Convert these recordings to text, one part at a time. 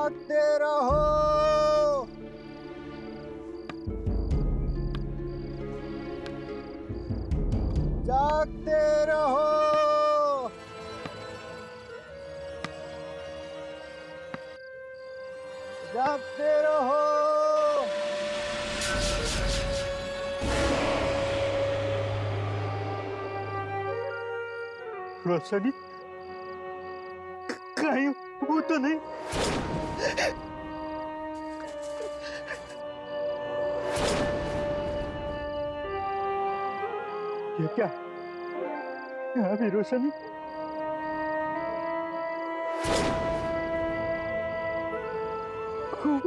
जागते रहो। जागते रहो। जागते रहो। रोशनी कहीं वो तो नहीं? ये क्या? यहाँ भी रोशनी? कौन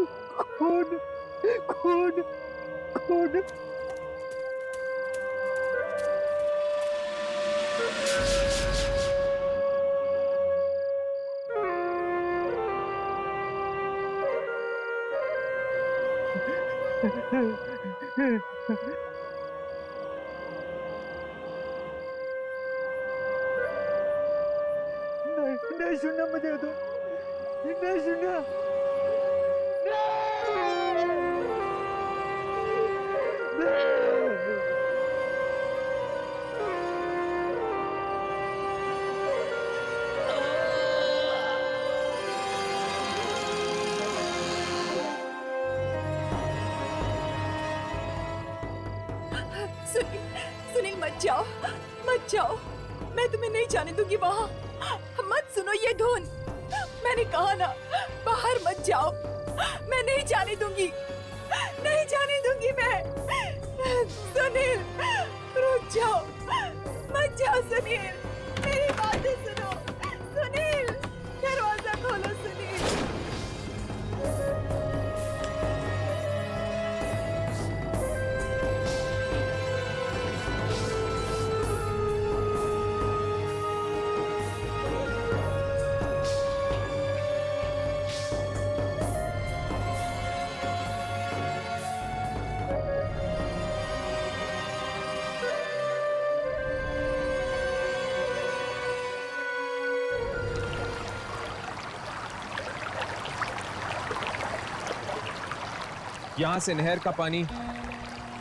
कौन कौन कौन? नहीं सुनना मुझे तो, नहीं सुनना। सुनील मत जाओ, मत जाओ, मैं तुम्हें नहीं जाने दूंगी वहाँ। मत सुनो ये धुन, मैंने कहा ना बाहर मत जाओ, मैं नहीं जाने दूंगी, नहीं जाने दूंगी मैं। सुनील रुक जाओ, मत जाओ सुनील, मेरी बातें सुनो। सुनील दरवाजा खोलो सुनील। यहां से नहर का पानी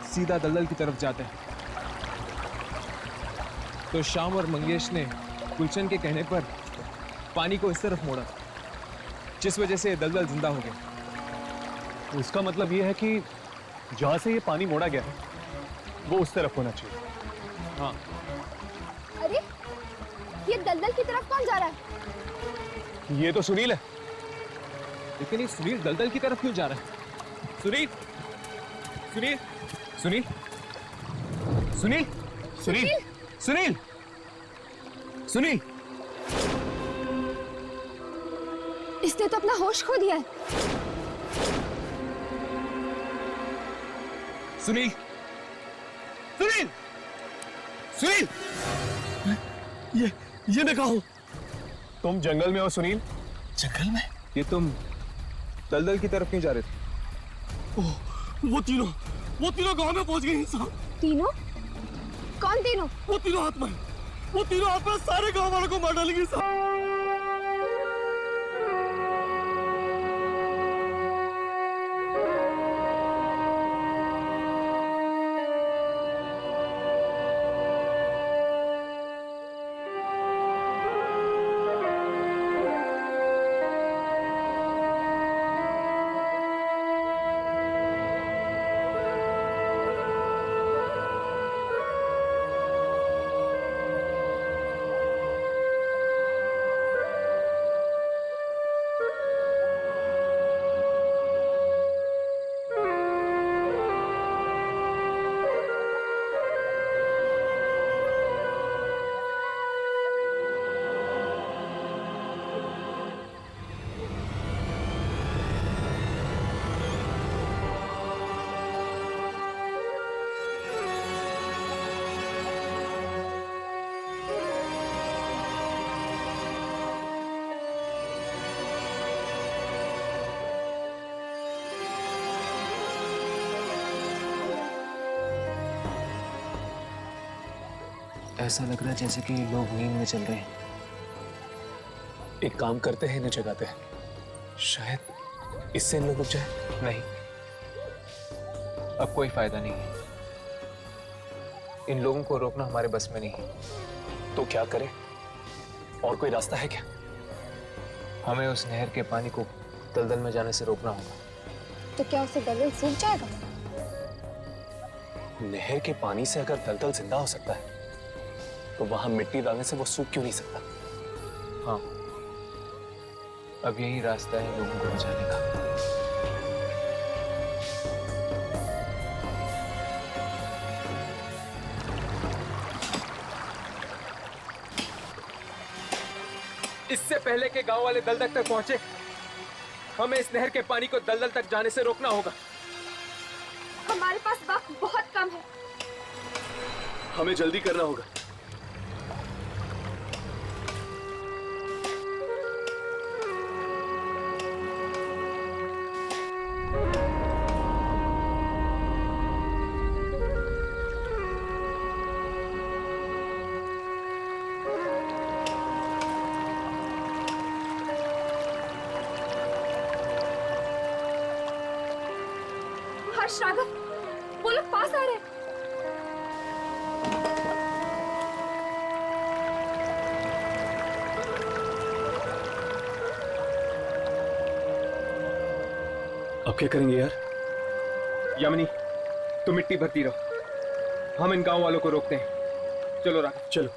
सीधा दलदल की तरफ जाता है। तो श्याम और मंगेश ने गुलशन के कहने पर पानी को इस तरफ मोड़ा, जिस वजह से दलदल जिंदा हो गया। उसका मतलब यह है कि जहां से ये पानी मोड़ा गया है वो उस तरफ होना चाहिए। हाँ। अरे ये दलदल की तरफ कौन जा रहा है? ये तो सुनील है। लेकिन ये सुनील दलदल की तरफ क्यों जा रहा है? सुनील, सुनील, सुनील, सुनील, सुनील, सुनील, सुनील। इसने तो अपना होश खो दिया है। सुनील, सुनील, सुनील। ये मैं कहा हूं? तुम जंगल में हो सुनील? जंगल में? ये तुम दलदल की तरफ क्यों जा रहे थे? वो तीनों गांव में पहुंच गए साहब। तीनों? कौन तीनों? वो तीनों आत्मा सारे गांव वालों को मार डालेंगी साहब। ऐसा लग रहा है जैसे कि लोग नींद में चल रहे हैं। एक काम करते हैं, इन्हें जगाते हैं। शायद इससे इन लोग रुक जाए? नहीं, अब कोई फायदा नहीं है। इन लोगों को रोकना हमारे बस में नहीं है। तो क्या करें? और कोई रास्ता है क्या? हमें उस नहर के पानी को दलदल में जाने से रोकना होगा। तो क्या उससे दलदल सूख जाएगा? नहर के पानी से अगर दलदल जिंदा हो सकता है तो वहां मिट्टी डालने से वो सूख क्यों नहीं सकता? हाँ, अब यही रास्ता है लोगों को बचाने का। इससे पहले के गांव वाले दलदल तक पहुंचे, हमें इस नहर के पानी को दलदल तक जाने से रोकना होगा। हमारे पास वक्त बहुत कम है। हमें जल्दी करना होगा। हर्ष, राघव, वो लोग पास आ रहे हैं। अब क्या करेंगे यार? यामिनी, तुम मिट्टी भरती रहो, हम इन गांव वालों को रोकते हैं। चलो राघव। चलो।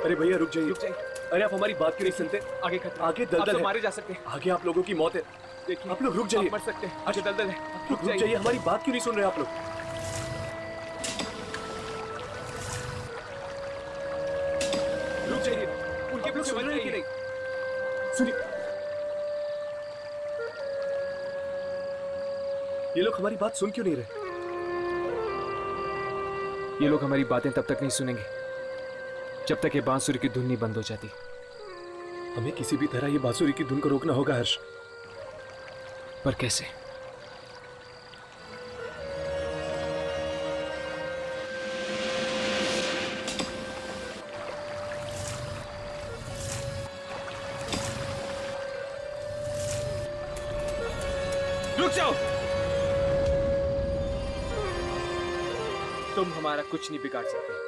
अरे भैया रुक जाइए। रुक जाइए। अरे आप हमारी बात क्यों नहीं सुनते? आगे खतरा। आगे आप दलदल तो है। मारे जा सकते हैं। आगे आप लोगों की मौत है। देखिए, आप लोग रुक जाइए। आप मर सकते हैं। आगे दलदल है। रुक जाइए। हमारी बात क्यों नहीं सुन रहे आप लोग? रुक जाइए। उनके आप लोग पीछे सुन मत रहे हैं कि जाइए। नहीं? सुनिए, ये लोग हमारी बात सुन क्यों नहीं रहे? ये लोग हमारी बातें तब तक नहीं सुनेंगे जब तक ये बांसुरी की धुन नहीं बंद हो जाती। हमें किसी भी तरह ये बांसुरी की धुन को रोकना होगा हर्ष। पर कैसे? रुक जाओ। तुम हमारा कुछ नहीं बिगाड़ सकते।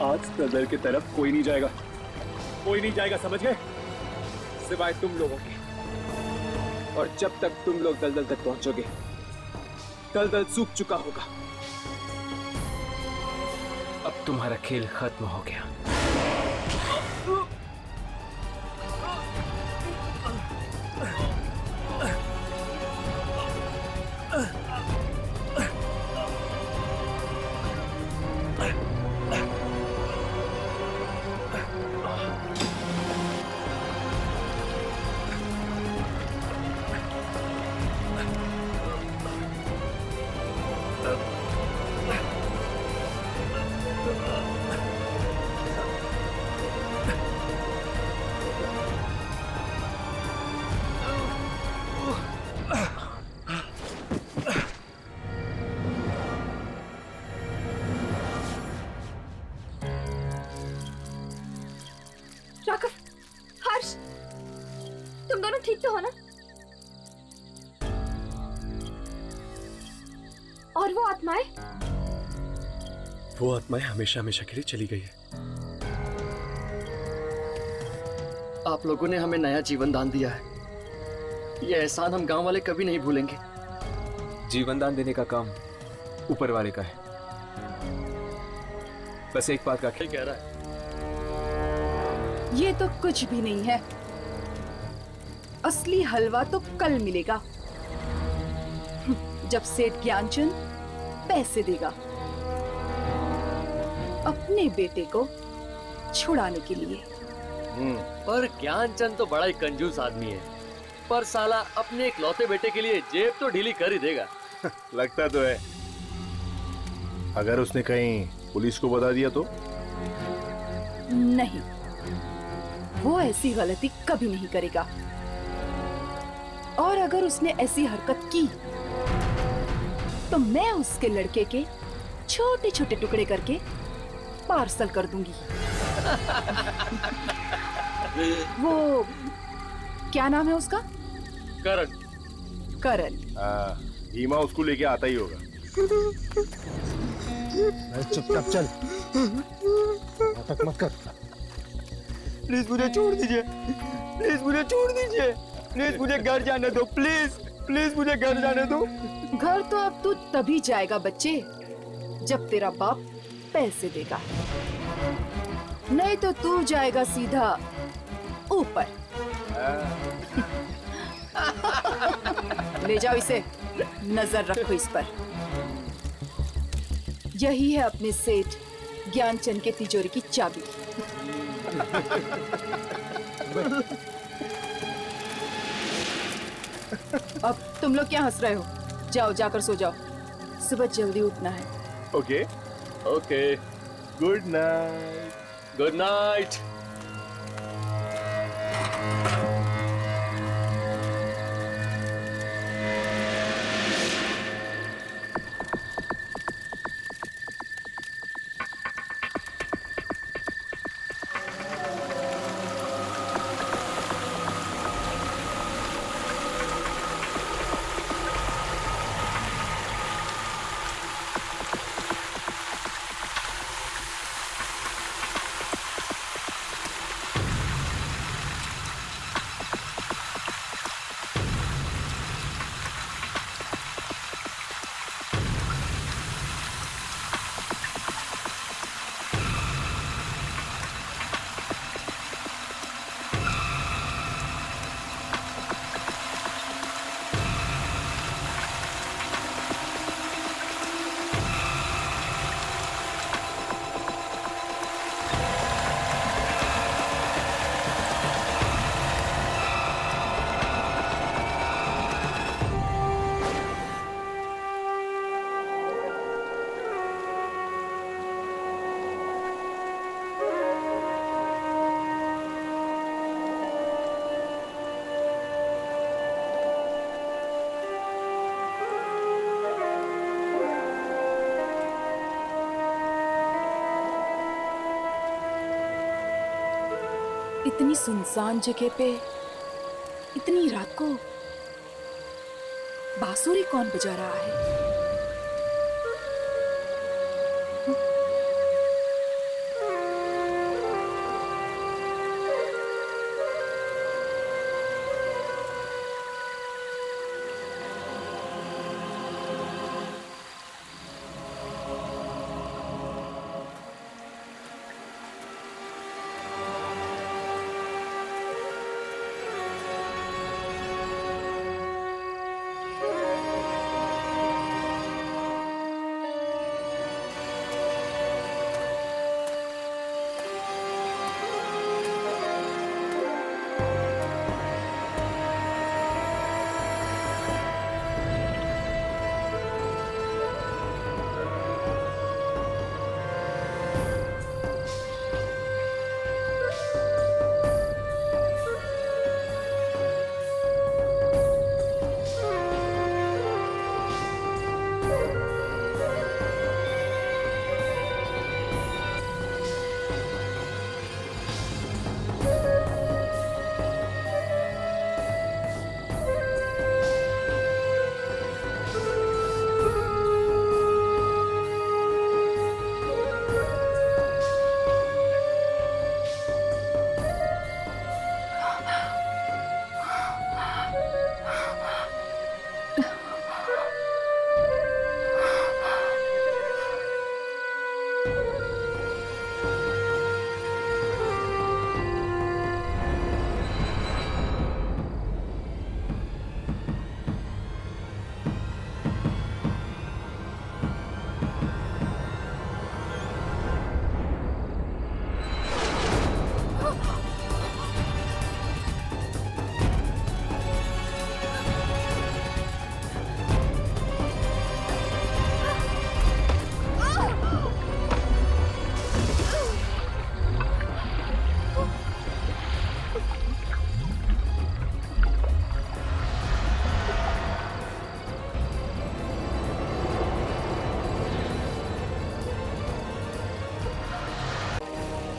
आज दलदल की तरफ कोई नहीं जाएगा। कोई नहीं जाएगा, समझ गए? सिवाय तुम लोगों के। और जब तक तुम लोग दलदल तक पहुंचोगे, दलदल सूख चुका होगा। अब तुम्हारा खेल खत्म हो गया। राघव, हर्ष, तुम दोनों ठीक तो हो ना? और वो आत्माएं? वो आत्माएं हमेशा हमेशा के लिए चली गई है। आप लोगों ने हमें नया जीवन दान दिया है। ये एहसान हम गांव वाले कभी नहीं भूलेंगे। जीवन दान देने का काम ऊपर वाले का है। बस एक बात का क्या कह रहा है? ये तो कुछ भी नहीं है। असली हलवा तो कल मिलेगा, जब सेठ ज्ञानचंद पैसे देगा अपने बेटे को छुड़ाने के लिए। पर ज्ञानचंद तो बड़ा ही कंजूस आदमी है। पर साला अपने इकलौते बेटे के लिए जेब तो ढीली कर ही देगा। लगता तो है। अगर उसने कहीं पुलिस को बता दिया तो? नहीं, वो ऐसी गलती कभी नहीं करेगा। और अगर उसने ऐसी हरकत की तो मैं उसके लड़के के छोटे छोटे टुकड़े करके पार्सल कर दूंगी। वो क्या नाम है उसका? करण। करण। भीमा उसको लेके आता ही होगा। चुपचाप चल, नाटक मत कर। प्लीज मुझे छोड़ दीजिए, प्लीज मुझे छोड़ दीजिए, प्लीज मुझे घर जाने दो, प्लीज प्लीज मुझे घर जाने दो। घर तो अब तू तभी जाएगा बच्चे जब तेरा बाप पैसे देगा, नहीं तो तू जाएगा सीधा ऊपर। ले जाओ इसे, नजर रखो इस पर। यही है अपने सेठ ज्ञानचंद के तिजोरी की चाबी। अब तुम लोग क्या हंस रहे हो? जाओ, जाकर सो जाओ, सुबह जल्दी उठना है। Okay okay, good night. Good night. इतनी सुनसान जगह पे इतनी रात को बांसुरी कौन बजा रहा है?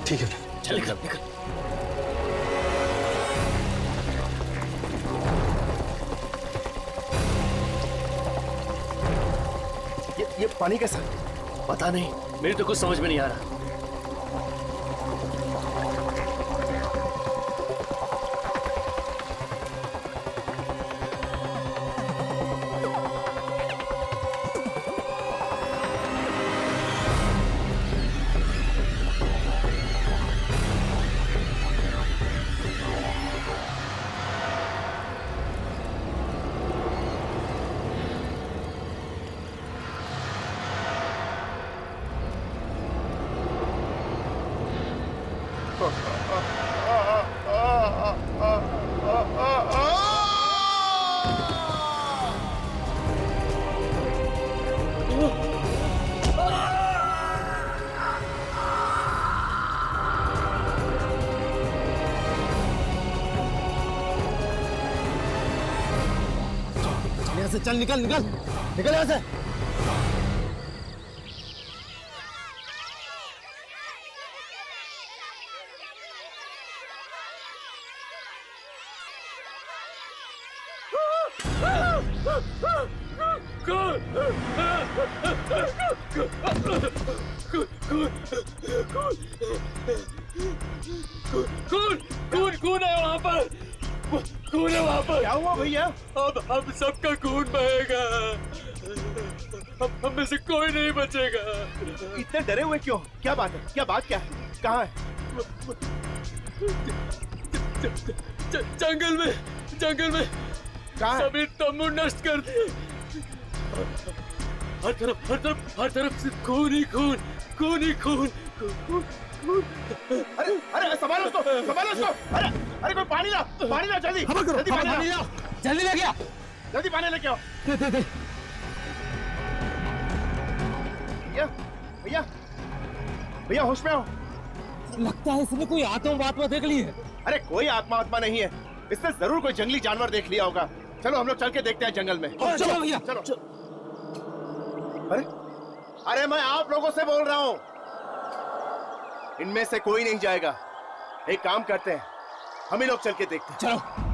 ठीक है चल निकल निकल। ये पानी कैसा? पता नहीं, मेरी तो कुछ समझ में नहीं आ रहा। यहाँ से चल, निकल निकल निकल यहाँ से। कौन है वहाँ पर? कौन है वहाँ पर? क्या हुआ भैया? अब हम सबका खून बहेगा। अब हम में से कोई नहीं बचेगा। इतने डरे हुए क्यों? क्या बात है? क्या बात क्या है? कहाँ है? जंगल में कहाँ है? सभी तम्बू नष्ट कर दिए। हर तरफ से खून ही खून। अरे संभालो उसको, संभालो उसको। अरे कोई पानी ला जल्दी। जल्दी पानी ला। जल्दी ले गया। जल्दी पानी लेके आओ। दे। भैया होश में आओ। लगता है इसने कोई आत्मा देख ली है। अरे कोई आत्मा नहीं है, इसने जरूर कोई जंगली जानवर देख लिया होगा। चलो हम लोग चल के देखते हैं जंगल में। चलो भैया चलो। अरे मैं आप लोगों से बोल रहा हूँ, इनमें से कोई नहीं जाएगा। एक काम करते हैं, हम ही लोग चल के देखते हैं। चलो।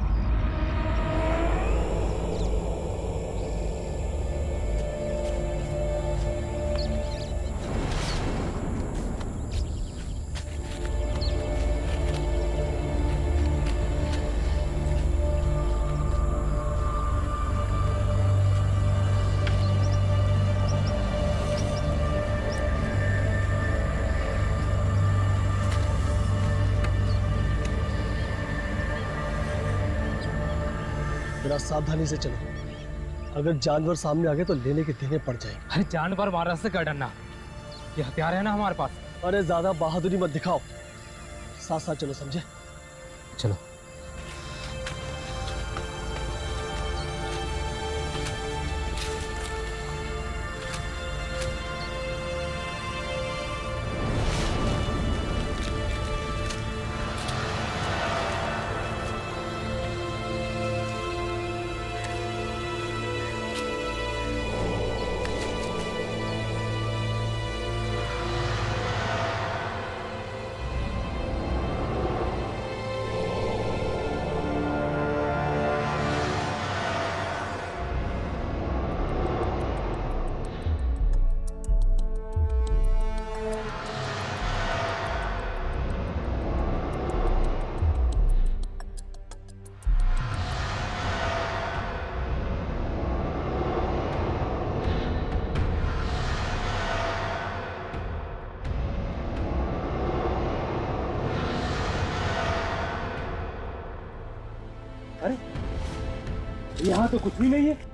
जरा सावधानी से चलो, अगर जानवर सामने आ गए तो लेने के देने पड़ जाएंगे। अरे जानवर मारने से क्या डरना, ये हथियार है ना हमारे पास। अरे ज्यादा बहादुरी मत दिखाओ, साथ साथ चलो, समझे? चलो। यहाँ तो कुछ भी नहीं है।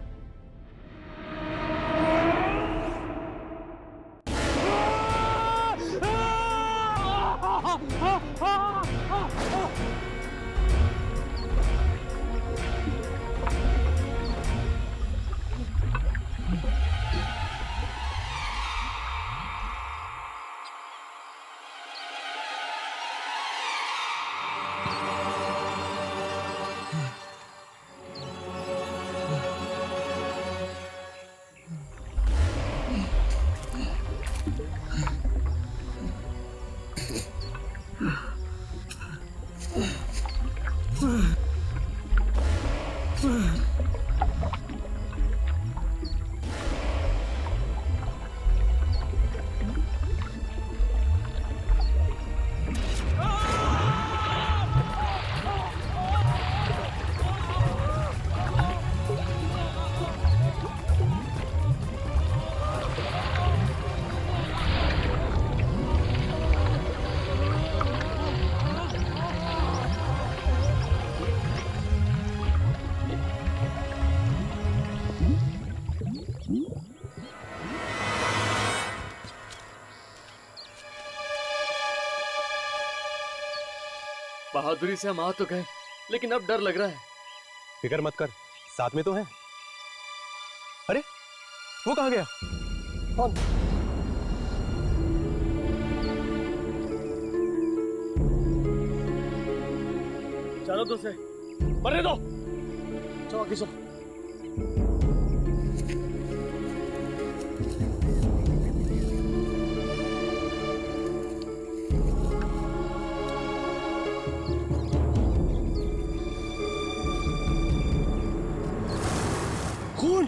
बहादुरी से हम आ तो गए, लेकिन अब डर लग रहा है। फिक्र मत कर, साथ में तो है। अरे वो कहाँ गया? कौन? चलो तो से मरने दो। चलो आगे चलो। खून,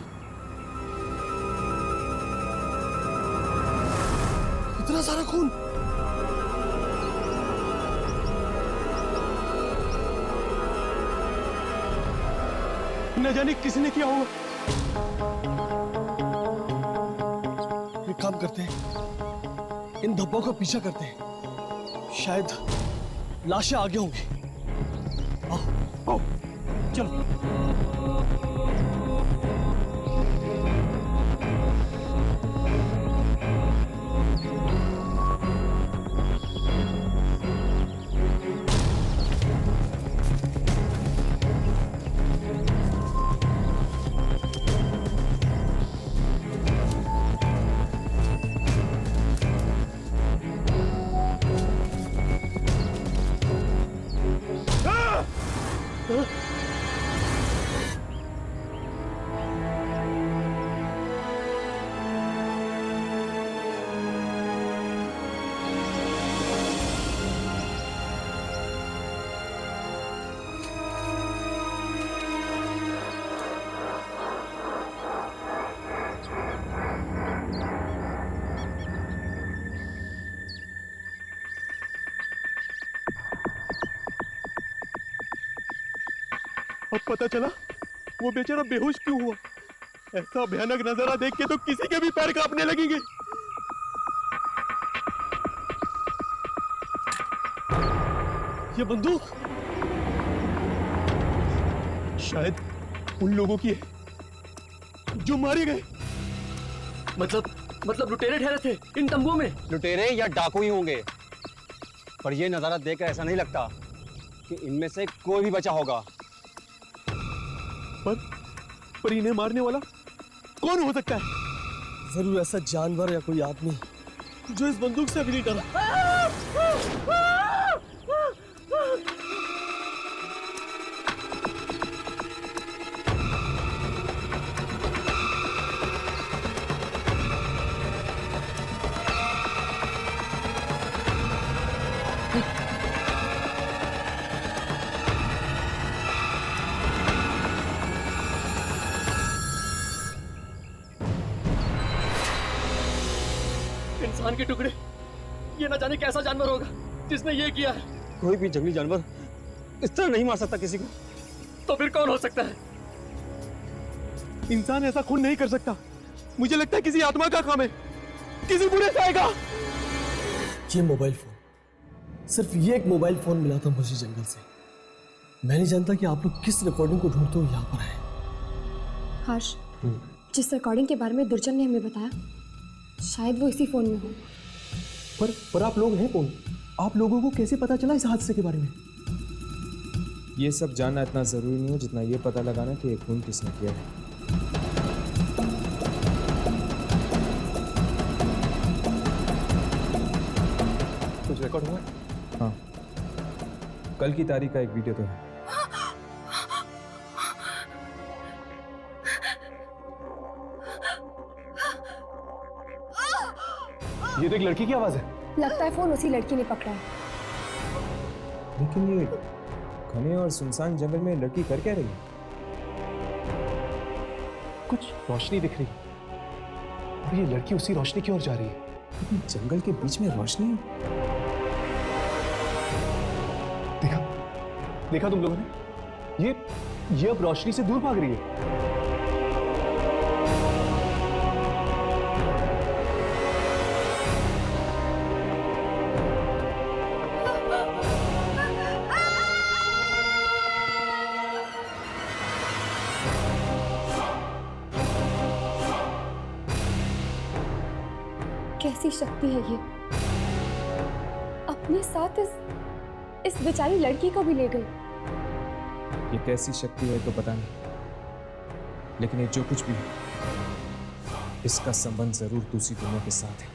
इतना सारा खून। न जाने किसने किया होगा। एक काम करते हैं, इन धब्बों का पीछा करते हैं, शायद लाशें आगे होंगी। आओ आओ चलो। अब पता चला वो बेचारा बेहोश क्यों हुआ। ऐसा भयानक नजारा देख के तो किसी के भी पैर कांपने लगेंगे। ये बंदूक शायद उन लोगों की है जो मारे गए। मतलब लुटेरे ठहरे थे इन तंबुओं में। लुटेरे या डाकू ही होंगे, पर यह नजारा देखकर ऐसा नहीं लगता कि इनमें से कोई भी बचा होगा। पर इन्हें मारने वाला कौन हो सकता है? जरूर ऐसा जानवर या कोई आदमी जो इस बंदूक से अभी नहीं डरा। इंसान के टुकड़े, ये ना जाने कैसा जानवर होगा जिसने ये किया है। कोई भी जंगली जानवर इस तरह नहीं मार सकता किसी को। तो फिर कौन हो सकता है? इंसान ऐसा खून नहीं कर सकता। मुझे लगता है किसी आत्मा का काम है, किसी बुरे से आएगा। ये मोबाइल फोन, सिर्फ ये एक मोबाइल फोन मिला था मुझे जंगल से। मैं नहीं जानता कि आप लोग किस रिकॉर्डिंग को ढूंढते हो यहाँ पर आए। हर्ष, जिस रिकॉर्डिंग के बारे में दुर्जन ने हमें बताया, शायद वो इसी फोन में हो। पर आप लोग हैं कौन? आप लोगों को कैसे पता चला इस हादसे के बारे में? ये सब जानना इतना जरूरी नहीं है जितना ये पता लगाना कि ये खून किसने किया है। कुछ रिकॉर्ड हुआ? हाँ, कल की तारीख का एक वीडियो तो है। ये तो एक लड़की की आवाज है। लगता है फोन उसी लड़की ने पकड़ा है। लेकिन ये घने और सुनसान जंगल में लड़की कर क्या रही है? कुछ रोशनी दिख रही है और ये लड़की उसी रोशनी की ओर जा रही है। लेकिन जंगल के बीच में रोशनी है। देखा तुम लोगों ने? ये अब रोशनी से दूर भाग रही है। कैसी शक्ति है ये? अपने साथ इस इस बेचारी लड़की को भी ले गई। ये कैसी शक्ति है तो पता नहीं, लेकिन ये जो कुछ भी है, इसका संबंध जरूर दूसरी दुनिया के साथ है।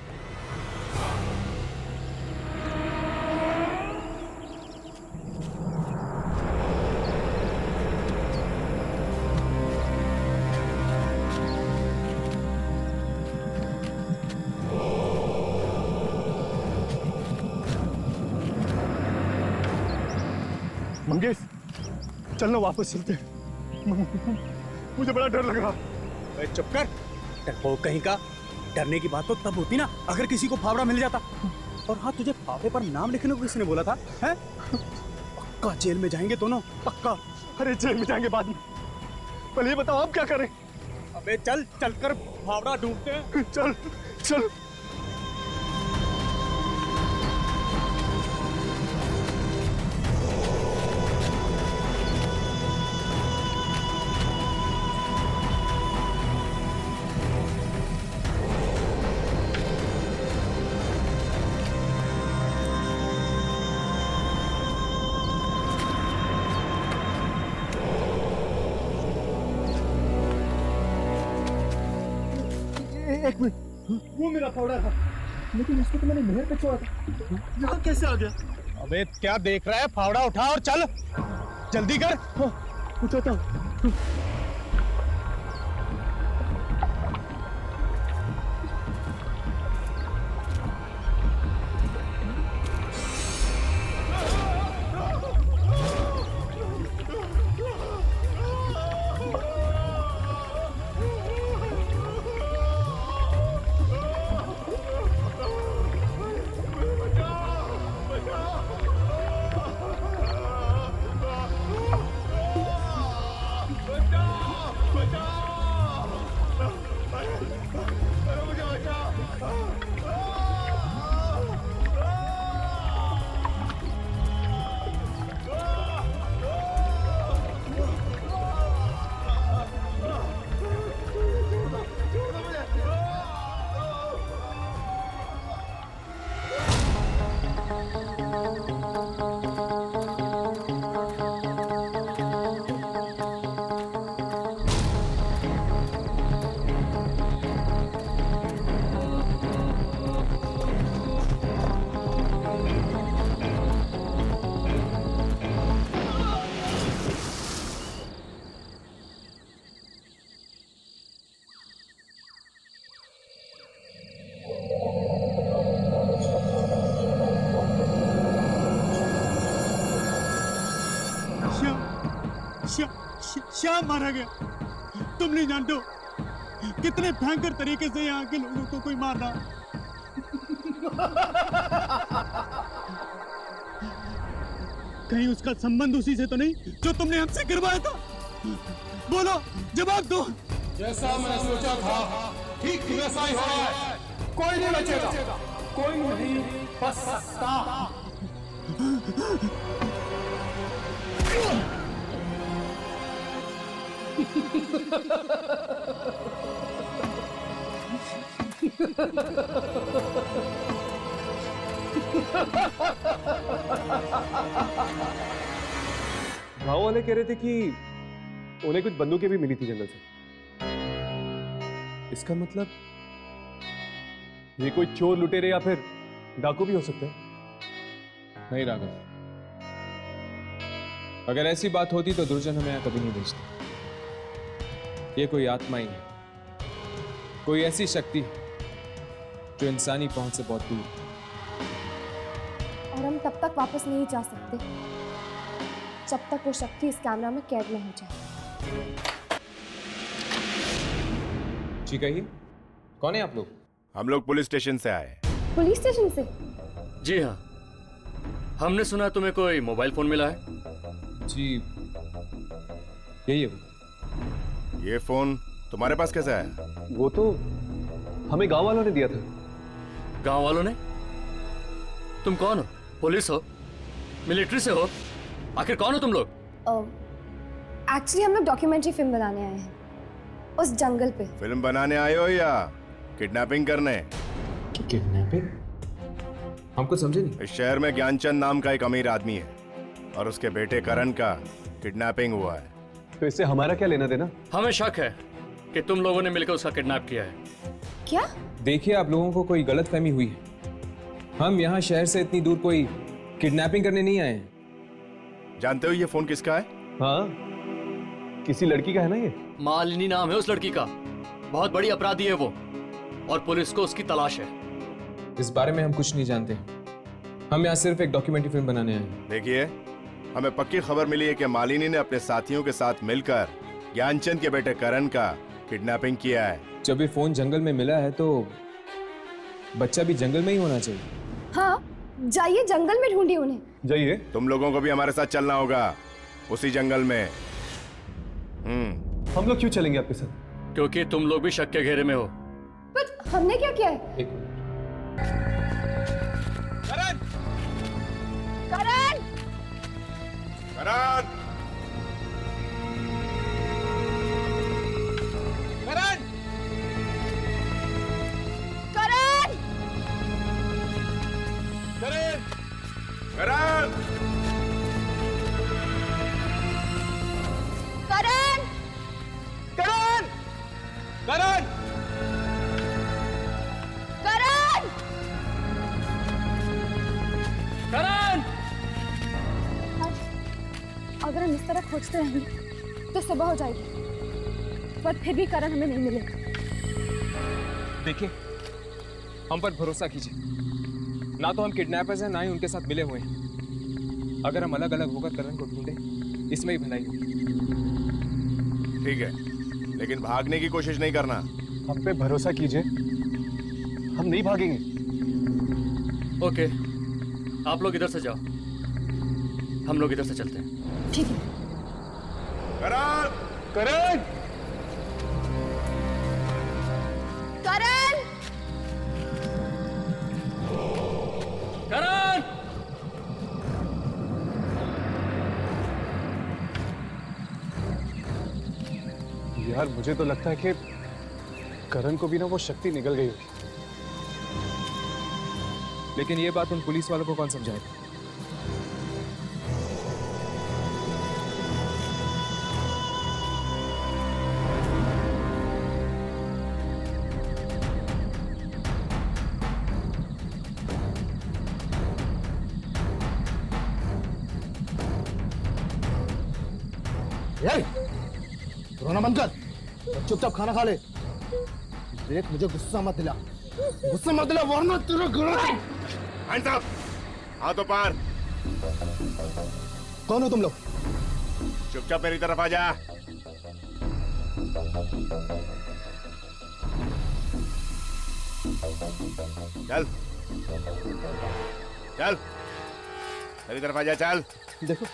मंगेश, चलना वापस चलते हैं। मुझे बड़ा डर लग रहा। चुप कर, डरपोक कहीं का। डरने की बात तो तब होती ना अगर किसी को फावड़ा मिल जाता। और हाँ, तुझे फावड़े पर नाम लिखने को किसने बोला था? हैं? पक्का जेल में जाएंगे दोनों, पक्का। अरे जेल में जाएंगे बाद में, पहले ये बताओ आप क्या करें? अबे चल, चलकर फावड़ा ढूंढते हैं। चल चल। एक मिनट, वो मेरा फावड़ा था, लेकिन इसको तो मैंने नहर पे छोड़ा था। यहाँ कैसे आ गया? अबे क्या देख रहा है? फावड़ा उठा और चल, जल्दी कर। उठाता हूँ। श्याम मारा गया। तुम नहीं जानते हो कितने भयंकर तरीके से यहाँ के लोगों को कोई मार रहा। कहीं उसका संबंध उसी से तो नहीं जो तुमने हमसे करवाया था? बोलो, जवाब दो। जैसा मैं सोचा था ठीक वैसा ही हो रहा है। कोई नहीं बचेगा, कोई नहीं बच सकता। गांव वाले कह रहे थे कि उन्हें कुछ बंदूकें भी मिली थी जंगल से। इसका मतलब ये कोई चोर लुटेरे या फिर डाकू भी हो सकते हैं। नहीं राघव, अगर ऐसी बात होती तो दुर्जन हमें यहां कभी नहीं भेजते। ये कोई आत्मा ही है, कोई ऐसी शक्ति जो इंसानी पहुंच से बहुत दूर। और हम तब तक वापस नहीं जा सकते जब तक वो शक्ति इस कैमरा में कैद न हो जाए। जी कहिए, कौन है आप लोग? हम लोग पुलिस स्टेशन से आए। पुलिस स्टेशन से? जी हाँ, हमने सुना तुम्हें कोई मोबाइल फोन मिला है। जी यही है वो। ये फोन तुम्हारे पास कैसे आया? वो तो हमें गांव वालों ने दिया था। गांव वालों ने? तुम कौन हो? पुलिस हो? मिलिट्री से हो? आखिर कौन हो तुम लोग? एक्चुअली हम लोग डॉक्यूमेंट्री फिल्म बनाने आए हैं उस जंगल पे। फिल्म बनाने आए हो या किडनैपिंग करने? किडनैपिंग? हम कुछ समझे नहीं। इस शहर में ज्ञानचंद नाम का एक अमीर आदमी है। और उसके बेटे करण का किडनैपिंग हुआ है। तो इससे हमारा क्या लेना देना? हमें शक है कि तुम लोगों ने मिलकर उसका किडनैप किया है। क्या? देखिए, आप लोगों को कोई गलतफहमी हुई है। हम यहाँ शहर से इतनी दूर कोई किडनैपिंग करने नहीं आए हैं। जानते हो ये फोन किसका है? हाँ, किसी लड़की का है ना ये। मालिनी नाम है उस लड़की का, बहुत बड़ी अपराधी है वो, और पुलिस को उसकी तलाश है। इस बारे में हम कुछ नहीं जानते। हम यहाँ सिर्फ एक डॉक्यूमेंट्री फिल्म बनाने आए हैं। देखिए, हमें पक्की खबर मिली है कि मालिनी ने अपने साथियों के साथ मिलकर ज्ञानचंद के बेटे करण का किडनैपिंग किया है। जब ये फोन जंगल में मिला है तो बच्चा भी जंगल में ही होना चाहिए। हाँ, जाइए जंगल में ढूंढिए उन्हें। जाइए। तुम लोगों को भी हमारे साथ चलना होगा उसी जंगल में। हम लोग क्यों चलेंगे आपके साथ? क्योंकि तुम लोग भी शक के घेरे में हो। पर हमने क्या किया है? एक मिनट। करण! करण! करण! करण! करण! करण! करण! करण! करण! करण! अगर हम इस तरह खोजते रहेंगे तो सुबह हो जाएगी, पर फिर भी करण हमें नहीं मिलेगा। देखिए, हम पर भरोसा कीजिए। ना तो हम किडनैपर्स हैं, ना ही उनके साथ मिले हुए हैं। अगर हम अलग अलग होकर करण को ढूंढें, इसमें ही भलाई होगी। ठीक है, लेकिन भागने की कोशिश नहीं करना। हम पे भरोसा कीजिए, हम नहीं भागेंगे। ओके, आप लोग इधर से जाओ, हम लोग इधर से चलते हैं। ठीक है। करण! करण! करण! करण! यार, मुझे तो लगता है कि करण को भी ना वो शक्ति निकल गई होगी। लेकिन ये बात उन पुलिस वालों को कौन समझाएगा? रोना बंद कर, चुपचाप खाना खा ले। देख, मुझे गुस्सा मत दिला, वरना तेरा घर। हैंड्स अप, हाथों पार। कौन हो तुम लोग? चुपचाप मेरी तरफ आ जा। चल चल, मेरी तरफ आ जा। चल। देखो,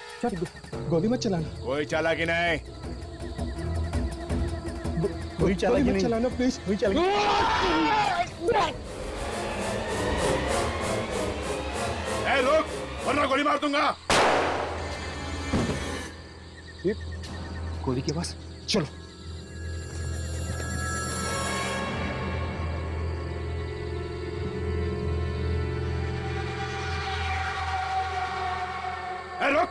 गोली मत चलाना। कोई चालाकी नहीं। कोई चालाकी मत चलाना प्लीज। कोई चालाकी। ए, रुक, वरना गोली मार दूंगा। गोली के पास चलो। ए, रुक,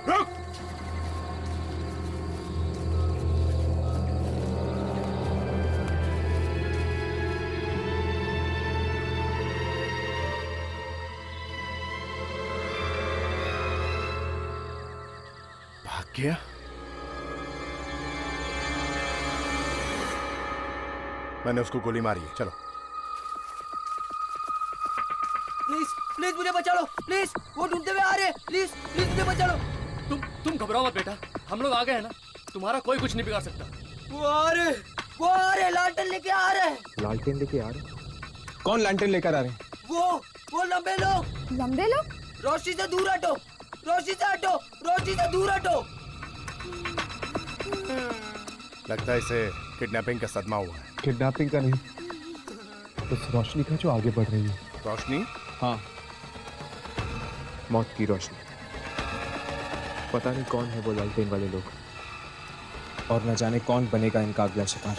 रुक। भाग गया। मैंने उसको गोली मारी है। चलो। प्लीज प्लीज मुझे बचा लो, प्लीज। वो ढूंढते हुए आ रहे हैं, प्लीज प्लीज मुझे बचा लो। तुम घबराओ मत बेटा, हम लोग आ गए हैं ना, तुम्हारा कोई कुछ नहीं बिगाड़ सकता। वो आ रहे, लालटेन लेके आ रहे हैं। लालटेन लेके आ रहे? कौन लालटेन लेकर आ रहे हैं? वो लंबे लोग। लंबे लोग? रोशनी से दूर हटो, रोशनी से हटो, रोशनी से दूर हटो। लगता है इसे किडनैपिंग का सदमा हुआ है। किडनैपिंग का नहीं, उस रोशनी का जो आगे बढ़ रही है। रोशनी? हाँ, मौत की रोशनी। पता नहीं कौन है वो लालटेन वाले लोग, और न जाने कौन बनेगा इनका अगला शिकार।